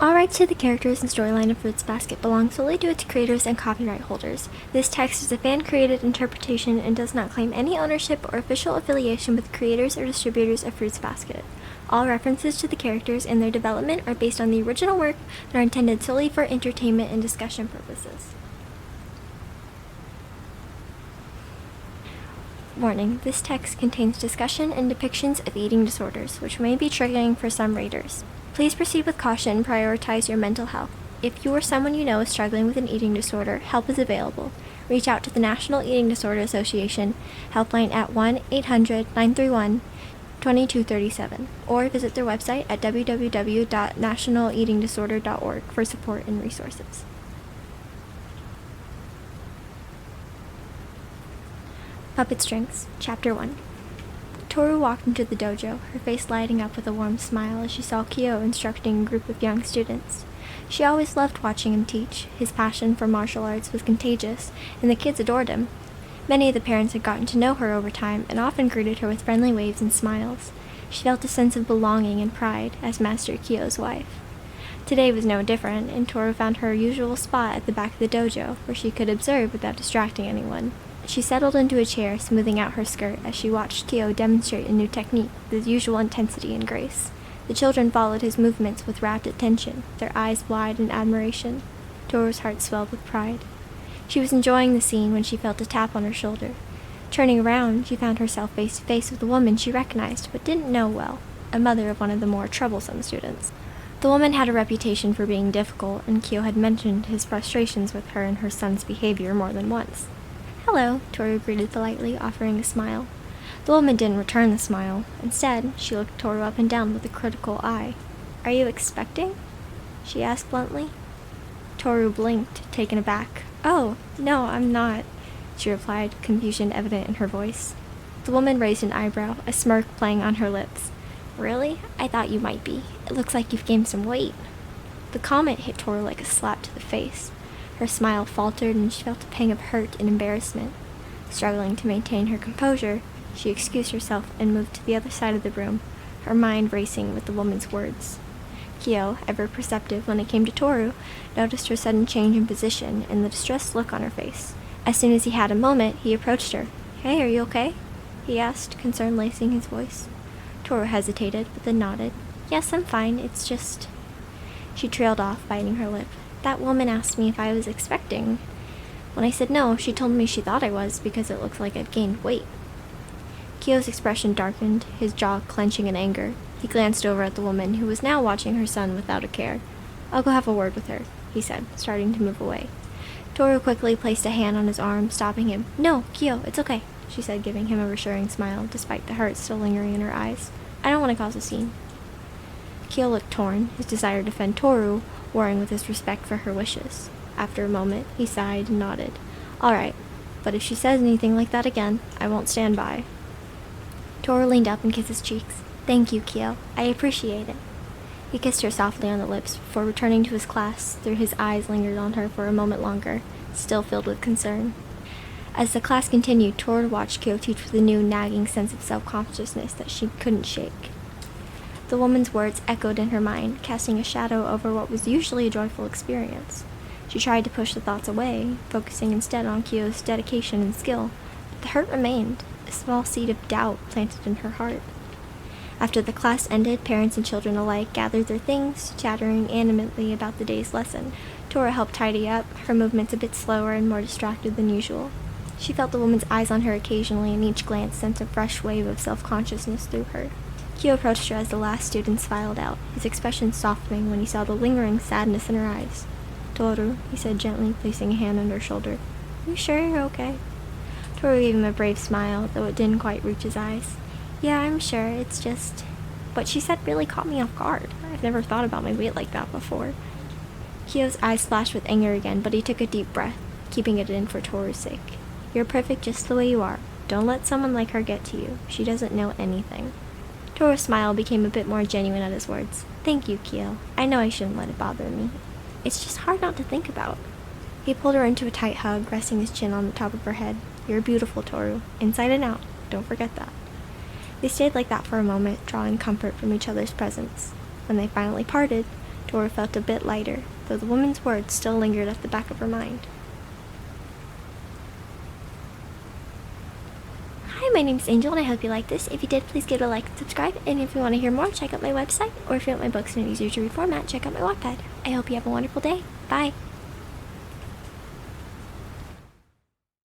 All rights to the characters and storyline of Fruits Basket belong solely to its creators and copyright holders. This text is a fan-created interpretation and does not claim any ownership or official affiliation with creators or distributors of Fruits Basket. All references to the characters and their development are based on the original work and are intended solely for entertainment and discussion purposes. Warning: this text contains discussion and depictions of eating disorders, which may be triggering for some readers. Please proceed with caution and prioritize your mental health. If you or someone you know is struggling with an eating disorder, help is available. Reach out to the National Eating Disorder Association helpline at 1-800-931-2237 or visit their website at www.nationaleatingdisorder.org for support and resources. Puppet Strings, Chapter 1. Tohru walked into the dojo, her face lighting up with a warm smile as she saw Kyo instructing a group of young students. She always loved watching him teach. His passion for martial arts was contagious, and the kids adored him. Many of the parents had gotten to know her over time and often greeted her with friendly waves and smiles. She felt a sense of belonging and pride as Master Kyo's wife. Today was no different, and Tohru found her usual spot at the back of the dojo, where she could observe without distracting anyone. She settled into a chair, smoothing out her skirt as she watched Kyo demonstrate a new technique with his usual intensity and grace. The children followed his movements with rapt attention, their eyes wide in admiration. Tohru's heart swelled with pride. She was enjoying the scene when she felt a tap on her shoulder. Turning around, she found herself face to face with a woman she recognized but didn't know well, a mother of one of the more troublesome students. The woman had a reputation for being difficult, and Kyo had mentioned his frustrations with her and her son's behavior more than once. "Hello," Tohru greeted politely, offering a smile. The woman didn't return the smile. Instead, she looked Tohru up and down with a critical eye. "Are you expecting?" she asked bluntly. Tohru blinked, taken aback. "Oh, no, I'm not," she replied, confusion evident in her voice. The woman raised an eyebrow, a smirk playing on her lips. "Really? I thought you might be. It looks like you've gained some weight." The comment hit Tohru like a slap to the face. Her smile faltered, and she felt a pang of hurt and embarrassment. Struggling to maintain her composure, she excused herself and moved to the other side of the room, her mind racing with the woman's words. Kyo, ever perceptive when it came to Tohru, noticed her sudden change in position and the distressed look on her face. As soon as he had a moment, he approached her. "Hey, are you okay?" he asked, concern lacing his voice. Tohru hesitated, but then nodded. "Yes, I'm fine. It's just—" She trailed off, biting her lip. "That woman asked me if I was expecting. When I said no, she told me she thought I was because it looks like I've gained weight." Kyo's expression darkened, his jaw clenching in anger. He glanced over at the woman, who was now watching her son without a care. "I'll go have a word with her," he said, starting to move away. Tohru quickly placed a hand on his arm, stopping him. "No, Kyo, it's okay," she said, giving him a reassuring smile, despite the hurt still lingering in her eyes. "I don't want to cause a scene." Kyo looked torn, his desire to defend Tohru warring with his respect for her wishes. After a moment, he sighed and nodded. "All right, but if she says anything like that again, I won't stand by." Tohru leaned up and kissed his cheeks. "Thank you, Kyo. I appreciate it." He kissed her softly on the lips before returning to his class, though his eyes lingered on her for a moment longer, still filled with concern. As the class continued, Tohru watched Kyo teach with a new, nagging sense of self-consciousness that she couldn't shake. The woman's words echoed in her mind, casting a shadow over what was usually a joyful experience. She tried to push the thoughts away, focusing instead on Kyo's dedication and skill, but the hurt remained, a small seed of doubt planted in her heart. After the class ended, parents and children alike gathered their things, chattering animatedly about the day's lesson. Tohru helped tidy up, her movements a bit slower and more distracted than usual. She felt the woman's eyes on her occasionally, and each glance sent a fresh wave of self-consciousness through her. Kyo approached her as the last students filed out, his expression softening when he saw the lingering sadness in her eyes. "Tohru," he said gently, placing a hand on her shoulder. "You sure you're okay?" Tohru gave him a brave smile, though it didn't quite reach his eyes. "Yeah, I'm sure. It's just—" What she said really caught me off guard. I've never thought about my weight like that before. Kyo's eyes flashed with anger again, but he took a deep breath, keeping it in for Tohru's sake. "You're perfect just the way you are. Don't let someone like her get to you. She doesn't know anything." Tohru's smile became a bit more genuine at his words. "Thank you, Kyo. I know I shouldn't let it bother me. It's just hard not to think about." He pulled her into a tight hug, resting his chin on the top of her head. "You're beautiful, Tohru. Inside and out. Don't forget that." They stayed like that for a moment, drawing comfort from each other's presence. When they finally parted, Tohru felt a bit lighter, though the woman's words still lingered at the back of her mind. Hi, my name's Angel, and I hope you liked this. If you did, please give it a like and subscribe. And if you want to hear more, check out my website. Or if you want my books in an easier to read format, check out my Wattpad. I hope you have a wonderful day. Bye!